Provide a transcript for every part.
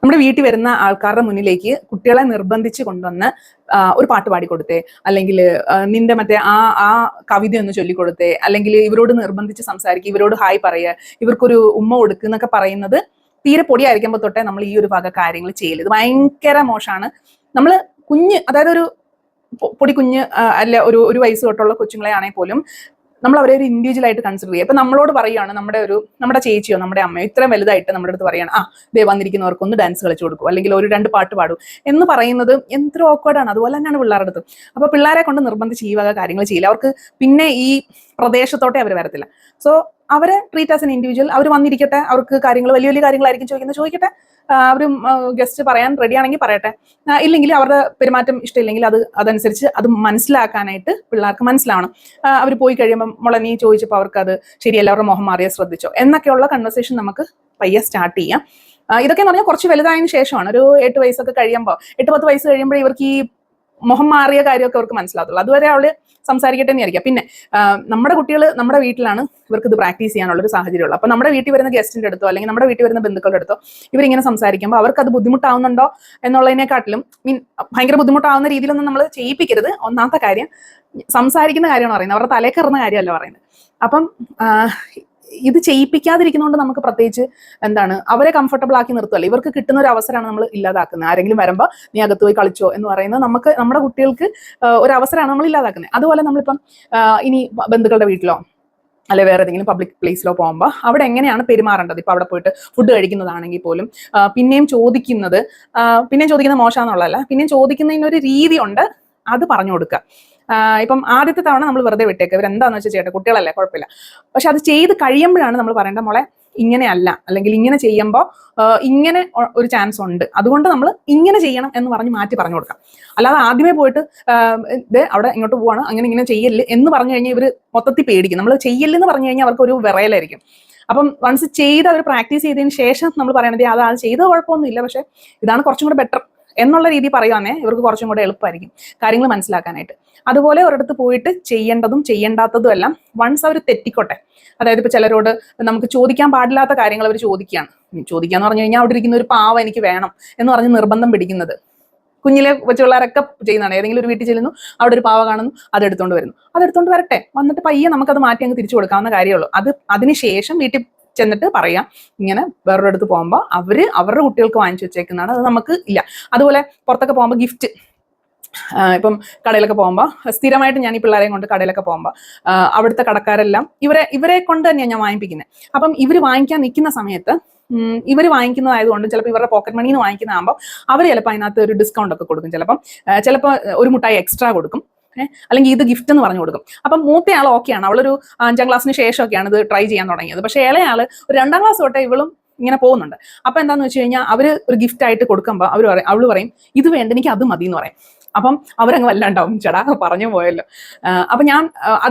നമ്മുടെ വീട്ടിൽ വരുന്ന ആൾക്കാരുടെ മുന്നിലേക്ക് കുട്ടികളെ നിർബന്ധിച്ച് കൊണ്ടുവന്ന് ഒരു പാട്ട് പാടിക്കൊടുത്തേ, അല്ലെങ്കിൽ നിന്റെ മറ്റേ ആ കവിത ഒന്ന് ചൊല്ലിക്കൊടുത്തേ, അല്ലെങ്കിൽ ഇവരോട് നിർബന്ധിച്ച് സംസാരിക്കുക, ഇവരോട് ഹായ് പറയുക, ഇവർക്കൊരു ഉമ്മ കൊടുക്കുക എന്നൊക്കെ പറയുന്നത് തീരെ പൊടിയായിരിക്കുമ്പോൾ തൊട്ടേ നമ്മൾ ഈ ഒരു വക കാര്യങ്ങൾ ചെയ്യല്. ഇത് ഭയങ്കര മോശമാണ്. നമ്മൾ അതായത് ഒരു പൊടി കുഞ്ഞ് അല്ല ഒരു വയസ്സ് തൊട്ടുള്ള കൊച്ചുങ്ങളെ ആണെങ്കിൽ പോലും നമ്മൾ അവരെ ഒരു ഇൻഡിവിജ്വൽ ആയിട്ട് കൺസിഡർ ചെയ്യുക. ഇപ്പൊ നമ്മളോട് പറയുകയാണ് നമ്മുടെ ചേച്ചിയോ നമ്മുടെ അമ്മയോ ഇത്രയും വലുതായിട്ട് നമ്മുടെ അടുത്ത് പറയാണ്, ദേ വന്നിരിക്കുന്നവർക്ക് ഒന്ന് ഡാൻസ് കളിച്ചു കൊടുക്കും, അല്ലെങ്കിൽ ഒരു 2 പാട്ട് പാടും എന്ന് പറയുന്നത് എന്തൊരു ഓക്വേർഡാണ്. അതുപോലെ തന്നെയാണ് പിള്ളേരുടെ അടുത്ത്. അപ്പൊ പിള്ളേരെ കൊണ്ട് നിർബന്ധിച്ച് ഈ വക കാര്യങ്ങൾ ചെയ്യില്ല. അവർക്ക് പിന്നെ ഈ പ്രദേശത്തോടെ അവർ വരത്തില്ല. സോ അവരെ ട്രീറ്റ് ആസ് എൻ ഇൻഡിവിജ്വൽ. അവർ വന്നിരിക്കട്ടെ, അവർക്ക് കാര്യങ്ങൾ വലിയ വലിയ കാര്യങ്ങളായിരിക്കും ചോദിക്കട്ടെ. അവർ ഗസ്റ്റ് പറയാൻ റെഡി ആണെങ്കിൽ പറയട്ടെ, ഇല്ലെങ്കിൽ അവരുടെ പെരുമാറ്റം ഇഷ്ടമില്ലെങ്കിൽ അതനുസരിച്ച് അത് മനസ്സിലാക്കാനായിട്ട് പിള്ളേർക്ക് മനസ്സിലാവണം. അവർ പോയി കഴിയുമ്പോൾ മോളെ നീ ചോദിച്ചപ്പോൾ അവർക്ക് അത് ശരിയല്ല, അവരുടെ മുഖം മാറിയാൽ ശ്രദ്ധിച്ചോ എന്നൊക്കെയുള്ള കൺവെർസേഷൻ നമുക്ക് പയ്യെ സ്റ്റാർട്ട് ചെയ്യാം. ഇതൊക്കെ എന്ന് പറഞ്ഞാൽ കുറച്ച് വലുതായതിനു ശേഷമാണ്. ഒരു 8 വയസ്സൊക്കെ കഴിയുമ്പോൾ 8-10 വയസ്സ് കഴിയുമ്പോൾ ഇവർക്ക് ഈ മുഖം മാറിയ കാര്യമൊക്കെ അവർക്ക് മനസ്സിലാകത്തുള്ളൂ. അതുവരെ അവള് സംസാരിക്കട്ടെ എന്ന് വിചാരിക്കാം. പിന്നെ നമ്മുടെ കുട്ടികൾ നമ്മുടെ വീട്ടിലാണ് ഇവർക്ക് ഇത് പ്രാക്ടീസ് ചെയ്യാനുള്ളൊരു സാഹചര്യമുള്ളൂ. അപ്പൊ നമ്മുടെ വീട്ടിൽ വരുന്ന ഗസ്റ്റിന്റെ അടുത്തോ അല്ലെങ്കിൽ നമ്മുടെ വീട്ടിൽ വരുന്ന ബന്ധുക്കളുടെ അടുത്തോ ഇവരിങ്ങനെ സംസാരിക്കുമ്പോൾ അവർക്ക് അത് ബുദ്ധിമുട്ടാവുന്നുണ്ടോ എന്നുള്ളതിനെക്കാട്ടിലും ഭയങ്കര ബുദ്ധിമുട്ടാവുന്ന രീതിയിലൊന്നും നമ്മൾ ചെയ്യിപ്പിക്കരുത്. ഒന്നാമത്തെ കാര്യം, സംസാരിക്കുന്ന കാര്യമാണ് പറയുന്നത്, അവരുടെ തലേ കയറുന്ന കാര്യമല്ല പറയുന്നത്. അപ്പം ഇത് ചെയ്യിപ്പിക്കാതിരിക്കുന്നതുകൊണ്ട് നമുക്ക് പ്രത്യേകിച്ച് അവരെ കംഫർട്ടബിൾ ആക്കി നിർത്തുമല്ലോ. ഇവർക്ക് കിട്ടുന്ന ഒരു അവസരമാണ് നമ്മൾ ഇല്ലാതാക്കുന്നത്. ആരെങ്കിലും വരുമ്പോൾ നീ അകത്ത് പോയി കളിച്ചോ എന്ന് പറയുന്നത് നമ്മുടെ കുട്ടികൾക്ക് ഒരു അവസരമാണ് നമ്മൾ ഇല്ലാതാക്കുന്നത്. അതുപോലെ നമ്മളിപ്പം ഇനി ബന്ധുക്കളുടെ വീട്ടിലോ അല്ലെ വേറെ ഏതെങ്കിലും പബ്ലിക് പ്ലേസിലോ പോകുമ്പോൾ അവിടെ എങ്ങനെയാണ് പെരുമാറേണ്ടത്. ഇപ്പൊ അവിടെ പോയിട്ട് ഫുഡ് കഴിക്കുന്നതാണെങ്കിൽ പോലും പിന്നെയും ചോദിക്കുന്നത് മോശമാണെന്നുള്ളതല്ല, പിന്നെയും ചോദിക്കുന്നതിനൊരു രീതി ഉണ്ട്, അത് പറഞ്ഞു കൊടുക്കുക. ഇപ്പം ആദ്യത്തെ തവണ നമ്മൾ വെറുതെ വിട്ടേക്ക്, ഇവരെന്താന്ന് വെച്ചാൽ ചെയ്യട്ടെ, കുട്ടികളല്ലേ, കുഴപ്പമില്ല. പക്ഷെ അത് ചെയ്ത് കഴിയുമ്പോഴാണ് നമ്മൾ പറയേണ്ട, മോളെ ഇങ്ങനെയല്ല, അല്ലെങ്കിൽ ഇങ്ങനെ ചെയ്യുമ്പോൾ ഇങ്ങനെ ഒരു ചാൻസ് ഉണ്ട്, അതുകൊണ്ട് നമ്മൾ ഇങ്ങനെ ചെയ്യണം എന്ന് മാറ്റി പറഞ്ഞു കൊടുക്കാം. അല്ലാതെ ആദ്യമേ പോയിട്ട് അവിടെ ഇങ്ങോട്ട് പോവാണ്, ഇങ്ങനെ ചെയ്യല് എന്ന് പറഞ്ഞു കഴിഞ്ഞാൽ ഇവർ മൊത്തത്തിൽ പേടിക്കും. നമ്മൾ ചെയ്യല്ലെന്ന് പറഞ്ഞു കഴിഞ്ഞാൽ അവർക്ക് ഒരു വിറയലായിരിക്കും. അപ്പം വൺസ് ചെയ്ത് അവർ പ്രാക്ടീസ് ചെയ്തതിന് ശേഷം നമ്മൾ പറയണത് അത് ചെയ്ത കുഴപ്പമൊന്നുമില്ല, പക്ഷെ ഇതാണ് കുറച്ചും കൂടെ ബെറ്റർ എന്നുള്ള രീതി പറയുവാന്നേ ഇവർക്ക് കുറച്ചും കൂടെ എളുപ്പമായിരിക്കും കാര്യങ്ങൾ മനസ്സിലാക്കാനായിട്ട്. അതുപോലെ ഒരിടത്ത് പോയിട്ട് ചെയ്യേണ്ടതും ചെയ്യേണ്ടാത്തതും എല്ലാം വൺസ് അവർ തെറ്റിക്കോട്ടെ. അതായത് ഇപ്പൊ ചിലരോട് നമുക്ക് ചോദിക്കാൻ പാടില്ലാത്ത കാര്യങ്ങൾ അവർ ചോദിക്കാന്ന് പറഞ്ഞു കഴിഞ്ഞാൽ അവിടെ ഇരിക്കുന്ന ഒരു പാവ എനിക്ക് വേണം എന്ന് പറഞ്ഞ് നിർബന്ധം പിടിക്കുന്നത് കുഞ്ഞിലെ കൊച്ചുപിള്ളേരൊക്കെ ചെയ്യുന്നതാണ്. ഏതെങ്കിലും ഒരു വീട്ടിൽ ചെല്ലുന്നു, അവിടെ ഒരു പാവ കാണുന്നു, അതെടുത്തോണ്ട് വരട്ടെ, വന്നിട്ട് പയ്യെ നമുക്കത് മാറ്റി അങ്ങ് തിരിച്ചു കൊടുക്കാവുന്ന കാര്യമുള്ളൂ. അതിനുശേഷം വീട്ടിൽ ചെന്നിട്ട് പറയാം, ഇങ്ങനെ വേറൊരു അടുത്ത് പോകുമ്പോൾ അവരുടെ കുട്ടികൾക്ക് വാങ്ങിച്ചു വെച്ചേക്കുന്നതാണ്, അത് നമുക്ക് ഇല്ല. അതുപോലെ പുറത്തൊക്കെ പോകുമ്പോൾ ഗിഫ്റ്റ്, ഇപ്പം കടയിലൊക്കെ പോകുമ്പോൾ സ്ഥിരമായിട്ട് ഞാൻ ഈ പിള്ളേരെയും കൊണ്ട് കടയിലൊക്കെ പോകുമ്പോൾ അവിടുത്തെ കടക്കാരെല്ലാം ഇവരെ കൊണ്ട് തന്നെയാണ് ഞാൻ വാങ്ങിപ്പിക്കുന്നത്. അപ്പം ഇവർ വാങ്ങിക്കാൻ നിൽക്കുന്ന സമയത്ത് ഇവർ വാങ്ങിക്കുന്നതായതുകൊണ്ട് ചിലപ്പോൾ ഇവരുടെ പോക്കറ്റ് മണിന്ന് വാങ്ങിക്കുന്നതാകുമ്പോൾ അവർ ചിലപ്പോൾ അതിനകത്ത് ഒരു ഡിസ്കൗണ്ട് ഒക്കെ കൊടുക്കും. ചിലപ്പോൾ ഒരു മുട്ടായി എക്സ്ട്രാ കൊടുക്കും, അല്ലെങ്കിൽ ഇത് ഗിഫ്റ്റ് എന്ന് പറഞ്ഞു കൊടുക്കും. അപ്പം മൂത്തയാൾ ഓക്കെയാണ്, അവളൊരു 5ാം ക്ലാസ്സിന് ശേഷമൊക്കെയാണ് ഇത് ട്രൈ ചെയ്യാൻ തുടങ്ങിയത്. പക്ഷേ ഇളയാള് ഒരു 2ാം ക്ലാസ് തൊട്ടേ ഇവളും ഇങ്ങനെ പോകുന്നുണ്ട്. അപ്പൊ എന്താന്ന് വെച്ച് കഴിഞ്ഞാൽ അവര് ഒരു ഗിഫ്റ്റ് ആയിട്ട് കൊടുക്കുമ്പോൾ അവള് പറയും ഇത് വേണ്ട, എനിക്ക് അത് മതി എന്ന് പറയും. അപ്പം അവരങ്ങ് വല്ലാണ്ടാവും, ചേടാ പറഞ്ഞു പോയല്ലോ. അപ്പൊ ഞാൻ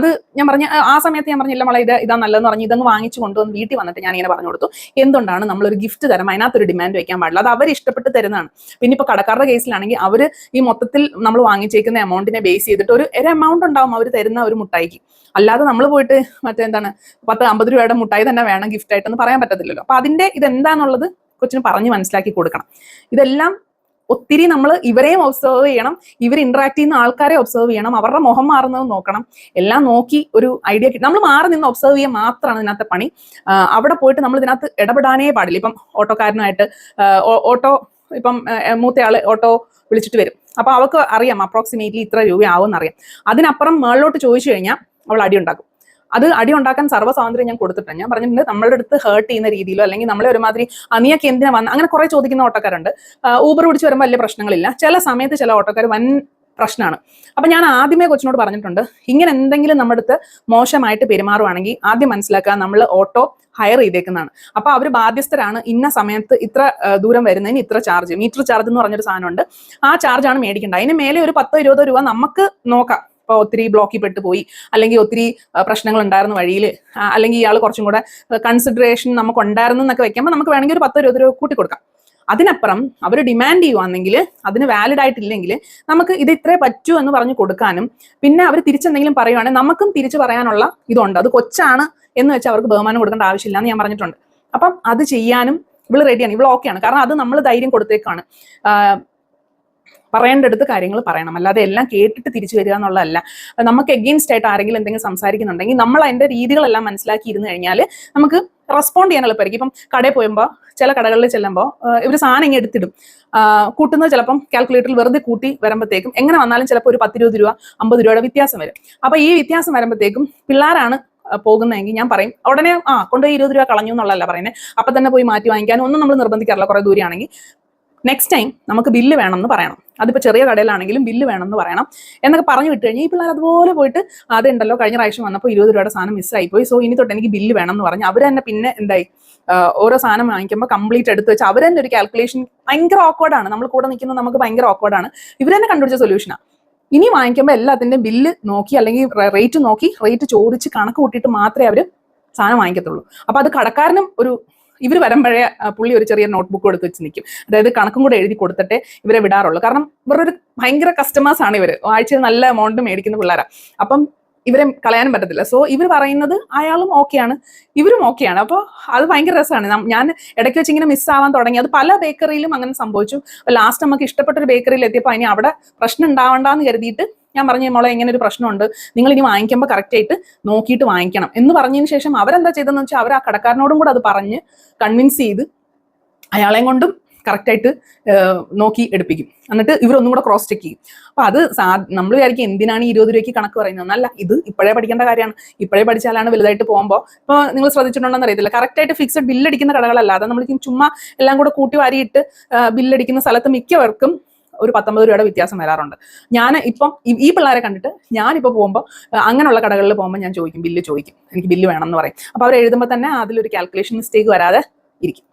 പറഞ്ഞ ആ സമയത്ത് ഞാൻ പറഞ്ഞില്ല മോളെ ഇതാ നല്ലതെന്ന് പറഞ്ഞ് ഇതങ്ങ് വാങ്ങിച്ചു കൊണ്ടുവന്ന് വീട്ടിൽ വന്നിട്ട് ഞാൻ ഇങ്ങനെ പറഞ്ഞു കൊടുത്തു, എന്തുകൊണ്ടാണ് നമ്മളൊരു ഗിഫ്റ്റ് തരാം, അതിനകത്തൊരു ഡിമാൻഡ് വെക്കാൻ പാടില്ല, അത് അവർ ഇഷ്ടപ്പെട്ട് തരുന്നതാണ്. പിന്നെ ഇപ്പൊ കടക്കാരുടെ കേസിലാണെങ്കിൽ അവര് ഈ മൊത്തത്തിൽ നമ്മൾ വാങ്ങിച്ചേക്കുന്ന എമൗണ്ടിനെ ബേസ് ചെയ്തിട്ട് ഒരു എമൗണ്ട് ഉണ്ടാവും അവർ തരുന്ന ഒരു മുട്ടായിക്ക്. അല്ലാതെ നമ്മൾ പോയിട്ട് 10-50 രൂപയുടെ മുട്ടായി തന്നെ വേണം ഗിഫ്റ്റ് ആയിട്ടെന്ന് പറയാൻ പറ്റത്തില്ലല്ലോ. അപ്പൊ അതിന്റെ ഇതെന്താന്നുള്ളത് കൊച്ചിന് പറഞ്ഞ് മനസ്സിലാക്കി കൊടുക്കണം. ഇതെല്ലാം ഒത്തിരി നമ്മൾ ഇവരെയും ഒബ്സർവ് ചെയ്യണം, ഇവർ ഇന്ററാക്ട് ചെയ്യുന്ന ആൾക്കാരെ ഒബ്സർവ് ചെയ്യണം, അവരുടെ മുഖം മാറുന്നത് നോക്കണം. എല്ലാം നോക്കി ഒരു ഐഡിയ കിട്ടും. നമ്മൾ മാറി നിന്ന് ഒബ്സർവ് ചെയ്യാൻ മാത്രമാണ് ഇതിനകത്ത് പണി. അവിടെ പോയിട്ട് നമ്മൾ ഇതിനകത്ത് ഇടപെടാനേ പാടില്ല. ഇപ്പം ഓട്ടോക്കാരനായിട്ട് ഇപ്പം മൂത്തയാള് ഓട്ടോ വിളിച്ചിട്ട് വരും, അപ്പൊ അവൾക്ക് അറിയാം അപ്രോക്സിമേറ്റ്ലി ഇത്ര രൂപയാവും എന്നറിയാം. അതിനപ്പുറം മേളിലോട്ട് ചോദിച്ചു കഴിഞ്ഞാൽ അവൾ അടി ഉണ്ടാക്കും. അത് അടി ഉണ്ടാക്കാൻ സർവ്വ സ്വാതന്ത്ര്യം ഞാൻ കൊടുത്തിട്ടുണ്ട്. ഞാൻ പറഞ്ഞിട്ടുണ്ട്, നമ്മളുടെ അടുത്ത് ഹേർട്ട് ചെയ്യുന്ന രീതിയിലോ അല്ലെങ്കിൽ നമ്മളെ ഒരുമാതിരി നീയൊക്കെ എന്തിനാ വന്ന അങ്ങനെ കുറെ ചോദിക്കുന്ന ഓട്ടോക്കാരുണ്ട്. ഊബർ പിടിച്ച് വരുമ്പോൾ വലിയ പ്രശ്നങ്ങളില്ല, ചില സമയത്ത് ചില ഓട്ടോക്കാർ വൻ പ്രശ്നമാണ്. അപ്പൊ ഞാൻ ആദ്യമേ കൊച്ചിനോട് പറഞ്ഞിട്ടുണ്ട്, ഇങ്ങനെ എന്തെങ്കിലും നമ്മുടെ അടുത്ത് മോശമായിട്ട് പെരുമാറുവാണെങ്കിൽ ആദ്യം മനസ്സിലാക്കുക നമ്മൾ ഓട്ടോ ഹയർ ചെയ്തേക്കുന്നതാണ്. അപ്പൊ അവർ ബാധ്യസ്ഥരാണ്, ഇന്ന സമയത്ത് ഇത്ര ദൂരം വരുന്നതിന് ഇത്ര ചാർജ്, മീറ്റർ ചാർജ് എന്ന് പറഞ്ഞൊരു സാധനമുണ്ട്, ആ ചാർജാണ് മേടിക്കേണ്ടത്. അതിന് മേലെ ഒരു 10-20 രൂപ നമുക്ക് നോക്കാം. ഇപ്പോൾ ഒത്തിരി ബ്ലോക്കിൽ പെട്ട് പോയി, അല്ലെങ്കിൽ ഒത്തിരി പ്രശ്നങ്ങൾ ഉണ്ടായിരുന്നു വഴിയിൽ, അല്ലെങ്കിൽ ഇയാൾ കുറച്ചും കൂടെ കൺസിഡറേഷൻ നമുക്ക് ഉണ്ടായിരുന്നു എന്നൊക്കെ വെക്കുമ്പോൾ നമുക്ക് വേണമെങ്കിൽ ഒരു 10-20 രൂപ കൂട്ടി കൊടുക്കാം. അതിനപ്പുറം അവർ ഡിമാൻഡ് ചെയ്യുവാണെങ്കിൽ, അതിന് വാലിഡ് ആയിട്ടില്ലെങ്കിൽ നമുക്ക് ഇത് ഇത്രേ പറ്റൂ എന്ന് പറഞ്ഞു കൊടുക്കാനും, പിന്നെ അവർ തിരിച്ചെന്തെങ്കിലും പറയുവാണെങ്കിൽ നമുക്കും തിരിച്ചു പറയാനുള്ള ഇതുണ്ട്. അത് കൊച്ചാണ് എന്ന് വെച്ചാൽ അവർക്ക് ബഹുമാനം കൊടുക്കേണ്ട ആവശ്യമില്ല എന്ന് ഞാൻ പറഞ്ഞിട്ടുണ്ട്. അപ്പം അത് ചെയ്യാനും ഇവള് റെഡിയാണ്, ഇവള് ഓക്കെയാണ്. കാരണം അത് നമ്മൾ ധൈര്യം കൊടുത്തേക്കാണ്. പറയേണ്ടടുത്ത് കാര്യങ്ങൾ പറയണം, അല്ലാതെ എല്ലാം കേട്ടിട്ട് തിരിച്ചു വരിക എന്നുള്ളതല്ല. നമുക്ക് എഗെയിൻസ്റ്റ് ആയിട്ട് ആരെങ്കിലും എന്തെങ്കിലും സംസാരിക്കുന്നുണ്ടെങ്കിൽ നമ്മൾ അതിന്റെ രീതികളെല്ലാം മനസ്സിലാക്കി ഇരുന്ന് കഴിഞ്ഞാൽ നമുക്ക് റെസ്പോണ്ട് ചെയ്യാൻ എളുപ്പമായിരിക്കും. ഇപ്പം കടയിൽ പോയുമ്പോൾ ചില കടകളിൽ ചെല്ലുമ്പോൾ ഇവർ സാധനം ഇങ്ങനെ എടുത്തിടും, കൂട്ടുന്നത് ചിലപ്പം കാൽക്കുലേറ്ററിൽ വെറുതെ കൂട്ടി വരുമ്പോഴത്തേക്കും എങ്ങനെ വന്നാലും ചിലപ്പോൾ ഒരു 10-20 രൂപ 50 രൂപയുടെ വ്യത്യാസം വരും. അപ്പൊ ഈ വ്യത്യാസം വരുമ്പോഴത്തേക്കും പിള്ളേരാണ് പോകുന്നതെങ്കിൽ ഞാൻ പറയും ഉടനെ കൊണ്ടുപോയി 20 രൂപ കളഞ്ഞു എന്നുള്ളതല്ല പറയുന്നത്, അപ്പൊ തന്നെ പോയി മാറ്റി വാങ്ങിക്കാനും ഒന്നും നമ്മൾ നിർബന്ധിക്കാറില്ല. കുറെ ദൂരെയാണെങ്കിൽ നെക്സ്റ്റ് ടൈം നമുക്ക് ബില്ല് വേണം എന്ന് പറയണം. അതിപ്പോൾ ചെറിയ കടയിലാണെങ്കിലും ബില്ല് വേണം എന്ന് പറയണം എന്നൊക്കെ പറഞ്ഞു വിട്ട് കഴിഞ്ഞാൽ ഈ പിള്ളേർ അതുപോലെ പോയിട്ട് അതുണ്ടല്ലോ കഴിഞ്ഞ പ്രാവശ്യം വന്നപ്പോൾ 20 രൂപയുടെ സാധനം മിസ്സായി പോയി, സോ ഇനി തൊട്ട് എനിക്ക് ബില്ല് വേണം എന്ന് പറഞ്ഞ് അവർ തന്നെ പിന്നെ എന്തായി ഓരോ സാധനം വാങ്ങിക്കുമ്പോൾ കംപ്ലീറ്റ് എടുത്ത് വെച്ച് അവർ തന്നെ ഒരു കാൽക്കുലേഷൻ. ഭയങ്കര ഓക്വേർഡാണ്, നമ്മൾ കൂടെ നിൽക്കുന്നത് നമുക്ക് ഭയങ്കര ഓക്വേർഡാണ്. ഇവർ തന്നെ കണ്ടുപിടിച്ച സൊല്യൂഷനാണ്. ഇനി വാങ്ങിക്കുമ്പോൾ എല്ലാത്തിൻ്റെയും ബില്ല് നോക്കി അല്ലെങ്കിൽ റേറ്റ് നോക്കി റേറ്റ് ചോദിച്ച് കണക്ക് കൂട്ടിയിട്ട് മാത്രമേ അവർ സാധനം വാങ്ങിക്കത്തുള്ളൂ. അപ്പോൾ അത് കടക്കാരനും ഒരു ഇവർ വരുമ്പോഴേ പുള്ളി ഒരു ചെറിയ നോട്ട്ബുക്ക് എടുത്ത് വെച്ച് നിൽക്കും, അതായത് കണക്കും കൂടെ എഴുതി കൊടുത്തിട്ടേ ഇവരെ വിടാറുള്ളൂ. കാരണം ഇവരൊരു ഭയങ്കര കസ്റ്റമേഴ്സ് ആണ് ഇവർ, ആഴ്ചയിൽ നല്ല എമൗണ്ട് മേടിക്കുന്ന പിള്ളേരാണ്. അപ്പം ഇവരെ കളയാനും പറ്റത്തില്ല. സോ ഇവർ പറയുന്നത് അയാളും ഓക്കെയാണ്, ഇവരും ഓക്കെയാണ്. അപ്പോൾ അത് ഭയങ്കര രസമാണ്. ഞാൻ ഇടയ്ക്ക് വെച്ച് ഇങ്ങനെ മിസ്സാവാൻ തുടങ്ങി. അത് പല ബേക്കറിയിലും അങ്ങനെ സംഭവിച്ചു. ലാസ്റ്റ് നമുക്ക് ഇഷ്ടപ്പെട്ട ഒരു ബേക്കറിയിൽ എത്തിയപ്പോൾ അതിന് അവിടെ പ്രശ്നം ഉണ്ടാവണ്ടെന്ന് കരുതിയിട്ട് ഞാൻ പറഞ്ഞു, മോളെ ഇങ്ങനെ ഒരു പ്രശ്നമുണ്ട്, നിങ്ങൾ ഇനി വാങ്ങിക്കുമ്പോൾ കറക്റ്റ് ആയിട്ട് നോക്കിയിട്ട് വാങ്ങിക്കണം എന്ന് പറഞ്ഞതിന് ശേഷം അവരെന്താ ചെയ്തതെന്ന് വെച്ചാൽ അവർ ആ കടക്കാരനോടും കൂടെ അത് പറഞ്ഞ് കൺവിൻസ് ചെയ്ത് അയാളെയും കൊണ്ടും കറക്റ്റായിട്ട് നോക്കി എടുപ്പിക്കും. എന്നിട്ട് ഇവരൊന്നും കൂടെ ക്രോസ് ചെക്ക് ചെയ്യും. അപ്പൊ അത് നമ്മൾ വിചാരിക്കും എന്തിനാണ് 20 രൂപയ്ക്ക് കണക്ക് പറയുന്നത്. അല്ല, ഇത് ഇപ്പോഴേ പഠിക്കേണ്ട കാര്യമാണ്. ഇപ്പോഴേ പഠിച്ചാലാണ് വലുതായിട്ട് പോകുമ്പോൾ. ഇപ്പോൾ നിങ്ങൾ ശ്രദ്ധിച്ചിട്ടുണ്ടോന്ന് അറിയത്തില്ല, കറക്റ്റായിട്ട് ഫിക്സഡ് ബില്ലടിക്കുന്ന കടകളല്ലാതെ നമ്മൾ ചുമ്മാ എല്ലാം കൂടെ കൂട്ടി വാരിയിട്ട് ബില്ലടിക്കുന്ന സ്ഥലത്ത് മിക്കവർക്കും ഒരു 19 രൂപയുടെ വ്യത്യാസം വരാറുണ്ട്. ഞാൻ ഇപ്പം ഈ പിള്ളേരെ കണ്ടിട്ട് ഞാനിപ്പോൾ പോകുമ്പോൾ അങ്ങനെയുള്ള കടകളിൽ പോകുമ്പോൾ ഞാൻ ചോദിക്കും, ബില്ല് ചോദിക്കും, എനിക്ക് ബില്ല് വേണം എന്ന് പറയും. അപ്പോൾ അവർ എഴുതുമ്പോൾ തന്നെ അതിലൊരു കാൽക്കുലേഷൻ മിസ്റ്റേക്ക് വരാതെ ഇരിക്കും.